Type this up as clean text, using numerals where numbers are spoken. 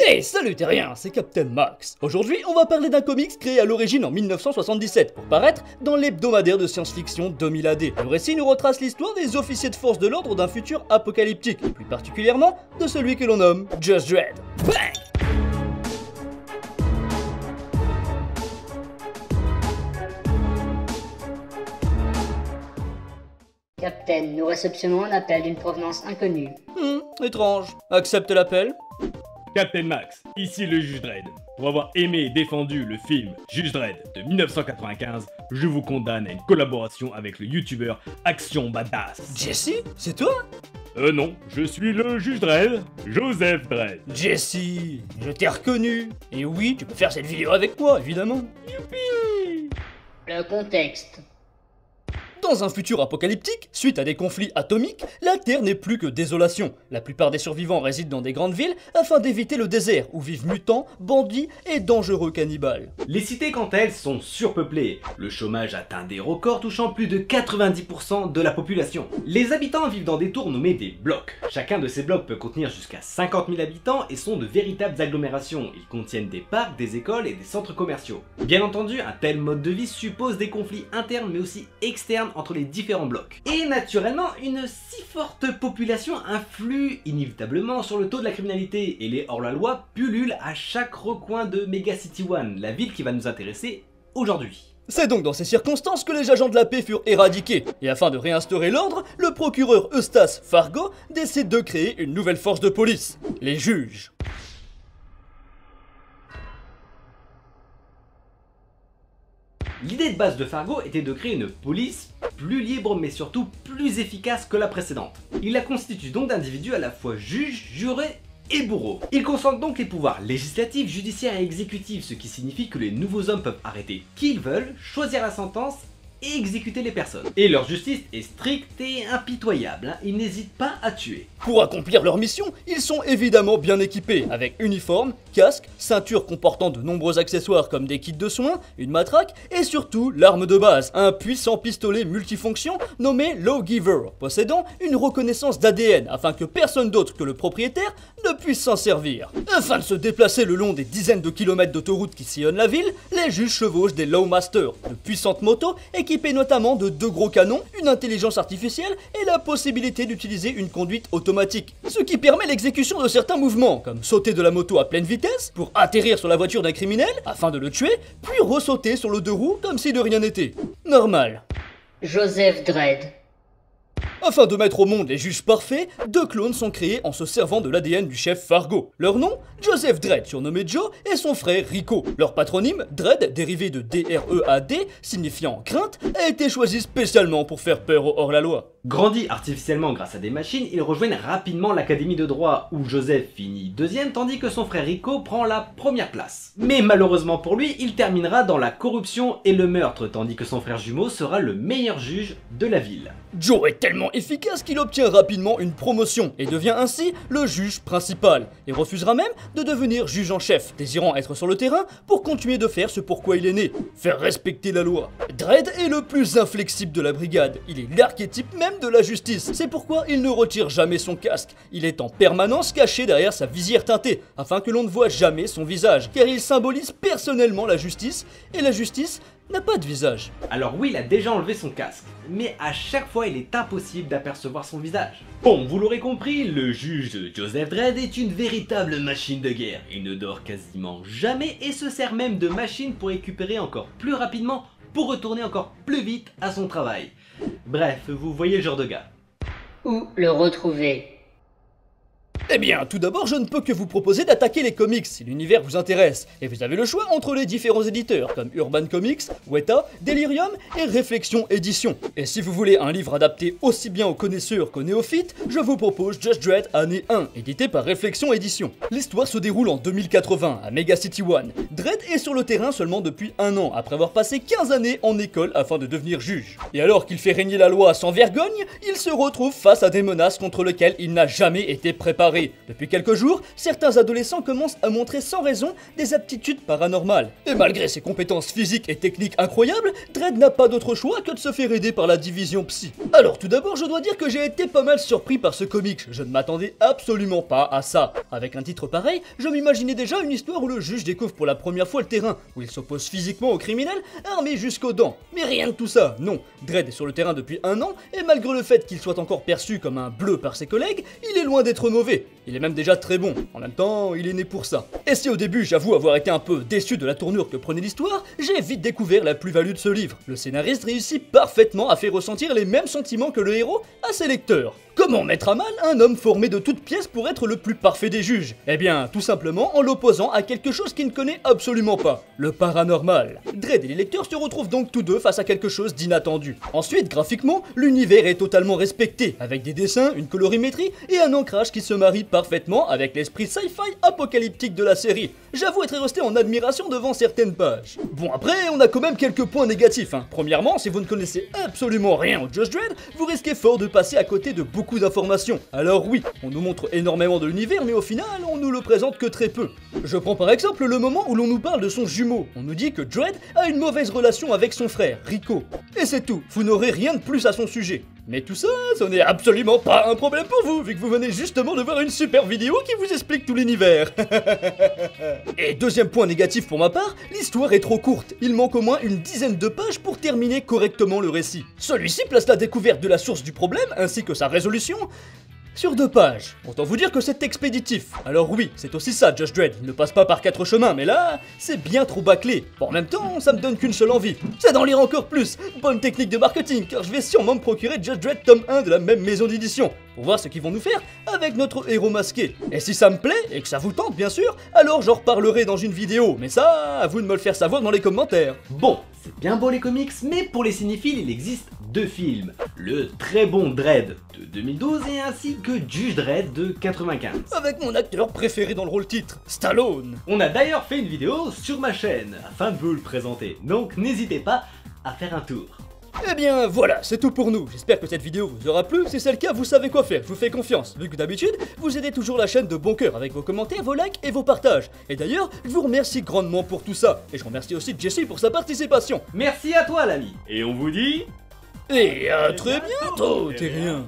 Hey, salut terrien, c'est Captain Max. Aujourd'hui, on va parler d'un comics créé à l'origine en 1977 pour paraître dans l'hebdomadaire de science-fiction 2000 AD. Le récit nous retrace l'histoire des officiers de force de l'ordre d'un futur apocalyptique, et plus particulièrement de celui que l'on nomme Judge Dredd. Bang! Captain, nous réceptionnons un appel d'une provenance inconnue. Étrange. Accepte l'appel. Captain Max, ici le Juge Dredd. Pour avoir aimé et défendu le film Juge Dredd de 1995, je vous condamne à une collaboration avec le youtubeur Action Badass. Jesse, c'est toi? Non, je suis le Juge Dredd, Joseph Dredd. Jesse, je t'ai reconnu. Et oui, tu peux faire cette vidéo avec moi, évidemment. Youpi! Le contexte. Dans un futur apocalyptique, suite à des conflits atomiques, la Terre n'est plus que désolation. La plupart des survivants résident dans des grandes villes afin d'éviter le désert où vivent mutants, bandits et dangereux cannibales. Les cités quant à elles sont surpeuplées. Le chômage atteint des records touchant plus de 90% de la population. Les habitants vivent dans des tours nommées des blocs. Chacun de ces blocs peut contenir jusqu'à 50 000 habitants et sont de véritables agglomérations. Ils contiennent des parcs, des écoles et des centres commerciaux. Bien entendu, un tel mode de vie suppose des conflits internes mais aussi externes entre les différents blocs. Et naturellement, une si forte population influe inévitablement sur le taux de la criminalité et les hors-la-loi pullulent à chaque recoin de Mega City One, la ville qui va nous intéresser aujourd'hui. C'est donc dans ces circonstances que les agents de la paix furent éradiqués, et afin de réinstaurer l'ordre, le procureur Eustace Fargo décide de créer une nouvelle force de police, les juges. L'idée de base de Fargo était de créer une police plus libre mais surtout plus efficace que la précédente. Il la constitue donc d'individus à la fois juges, jurés et bourreaux. Il concentre donc les pouvoirs législatifs, judiciaires et exécutifs, ce qui signifie que les nouveaux hommes peuvent arrêter qui ils veulent, choisir la sentence et exécuter les personnes. Et leur justice est stricte et impitoyable, ils n'hésitent pas à tuer. Pour accomplir leur mission, ils sont évidemment bien équipés, avec uniforme, casque, ceinture comportant de nombreux accessoires comme des kits de soins, une matraque et surtout l'arme de base, un puissant pistolet multifonction nommé Lawgiver, possédant une reconnaissance d'ADN afin que personne d'autre que le propriétaire ne puisse s'en servir. Afin de se déplacer le long des dizaines de kilomètres d'autoroute qui sillonnent la ville, les juges chevauchent des Lawmasters, de puissantes motos équipées notamment de 2 gros canons, une intelligence artificielle et la possibilité d'utiliser une conduite automatique, ce qui permet l'exécution de certains mouvements, comme sauter de la moto à pleine vitesse pour atterrir sur la voiture d'un criminel afin de le tuer, puis ressauter sur le 2 roues comme si de rien n'était. Normal. Joseph Dredd. Afin de mettre au monde les juges parfaits, 2 clones sont créés en se servant de l'ADN du chef Fargo. Leur nom, Joseph Dredd, surnommé Joe, et son frère Rico. Leur patronyme, Dredd, dérivé de D-R-E-A-D, signifiant crainte, a été choisi spécialement pour faire peur aux hors-la-loi. Grandis artificiellement grâce à des machines, ils rejoignent rapidement l'académie de droit où Joseph finit 2e tandis que son frère Rico prend la 1re place. Mais malheureusement pour lui, il terminera dans la corruption et le meurtre tandis que son frère jumeau sera le meilleur juge de la ville. Joe est tellement efficace qu'il obtient rapidement une promotion et devient ainsi le juge principal, et refusera même de devenir juge en chef, désirant être sur le terrain pour continuer de faire ce pourquoi il est né, faire respecter la loi. Dredd est le plus inflexible de la brigade, il est l'archétype même de la justice, c'est pourquoi il ne retire jamais son casque, il est en permanence caché derrière sa visière teintée, afin que l'on ne voit jamais son visage, car il symbolise personnellement la justice, et la justice n'a pas de visage. Alors oui, il a déjà enlevé son casque, mais à chaque fois il est impossible d'apercevoir son visage. Bon, vous l'aurez compris, le juge Joseph Dredd est une véritable machine de guerre. Il ne dort quasiment jamais et se sert même de machines pour récupérer encore plus rapidement, pour retourner encore plus vite à son travail. Bref, vous voyez le genre de gars. Où le retrouver? Eh bien, tout d'abord, je ne peux que vous proposer d'attaquer les comics si l'univers vous intéresse. Et vous avez le choix entre les différents éditeurs, comme Urban Comics, Weta, Delirium et Réflexion Édition. Et si vous voulez un livre adapté aussi bien aux connaisseurs qu'aux néophytes, je vous propose Judge Dredd année 1, édité par Réflexion Édition. L'histoire se déroule en 2080, à Mega City One. Dredd est sur le terrain seulement depuis 1 an, après avoir passé 15 années en école afin de devenir juge. Et alors qu'il fait régner la loi sans vergogne, il se retrouve face à des menaces contre lesquelles il n'a jamais été préparé. oui, depuis quelques jours, certains adolescents commencent à montrer sans raison des aptitudes paranormales. Et malgré ses compétences physiques et techniques incroyables, Dredd n'a pas d'autre choix que de se faire aider par la division psy. Alors tout d'abord, je dois dire que j'ai été pas mal surpris par ce comics, je ne m'attendais absolument pas à ça. Avec un titre pareil, je m'imaginais déjà une histoire où le juge découvre pour la première fois le terrain, où il s'oppose physiquement aux criminels, armé jusqu'aux dents. Mais rien de tout ça, non. Dredd est sur le terrain depuis un an, et malgré le fait qu'il soit encore perçu comme un bleu par ses collègues, il est loin d'être mauvais. Il est même déjà très bon. En même temps, il est né pour ça. Et si au début j'avoue avoir été un peu déçu de la tournure que prenait l'histoire, j'ai vite découvert la plus-value de ce livre. Le scénariste réussit parfaitement à faire ressentir les mêmes sentiments que le héros à ses lecteurs. Comment mettre à mal un homme formé de toutes pièces pour être le plus parfait des juges? Eh bien, tout simplement en l'opposant à quelque chose qu'il ne connaît absolument pas, le paranormal. Dredd et les lecteurs se retrouvent donc tous deux face à quelque chose d'inattendu. Ensuite, graphiquement, l'univers est totalement respecté, avec des dessins, une colorimétrie et un ancrage qui se marie parfaitement avec l'esprit sci-fi apocalyptique de la série. J'avoue être resté en admiration devant certaines pages. Bon, après, on a quand même quelques points négatifs. Premièrement, si vous ne connaissez absolument rien au Judge Dredd, vous risquez fort de passer à côté de beaucoup d'informations. Alors oui, on nous montre énormément de l'univers, mais au final, on nous le présente que très peu. Je prends par exemple le moment où l'on nous parle de son jumeau. On nous dit que Dredd a une mauvaise relation avec son frère, Rico. Et c'est tout, vous n'aurez rien de plus à son sujet. Mais tout ça, ce n'est absolument pas un problème pour vous, vu que vous venez justement de voir une super vidéo qui vous explique tout l'univers. Et deuxième point négatif pour ma part, l'histoire est trop courte. Il manque au moins une dizaine de pages pour terminer correctement le récit. Celui-ci place la découverte de la source du problème, ainsi que sa résolution, sur 2 pages. Autant vous dire que c'est expéditif. Alors oui, c'est aussi ça Judge Dredd, il ne passe pas par 4 chemins, mais là, c'est bien trop bâclé. Bon, en même temps, ça me donne qu'une seule envie, c'est d'en lire encore plus. Bonne technique de marketing, car je vais sûrement me procurer Judge Dredd tome 1 de la même maison d'édition, pour voir ce qu'ils vont nous faire avec notre héros masqué. Et si ça me plaît, et que ça vous tente bien sûr, alors j'en reparlerai dans une vidéo, mais ça, à vous de me le faire savoir dans les commentaires. Bon, c'est bien beau les comics, mais pour les cinéphiles, il existe 2 films. Le très bon Dredd de 2012 et ainsi que Judge Dredd de 95. Avec mon acteur préféré dans le rôle titre, Stallone. On a d'ailleurs fait une vidéo sur ma chaîne afin de vous le présenter, donc n'hésitez pas à faire un tour. Eh bien voilà, c'est tout pour nous. J'espère que cette vidéo vous aura plu. Si c'est le cas, vous savez quoi faire. Je vous fais confiance. Vu que d'habitude, vous aidez toujours la chaîne de bon cœur avec vos commentaires, vos likes et vos partages. Et d'ailleurs, je vous remercie grandement pour tout ça. Et je remercie aussi Jesse pour sa participation. Merci à toi l'ami. Et on vous dit... Et à très bientôt, Terrien.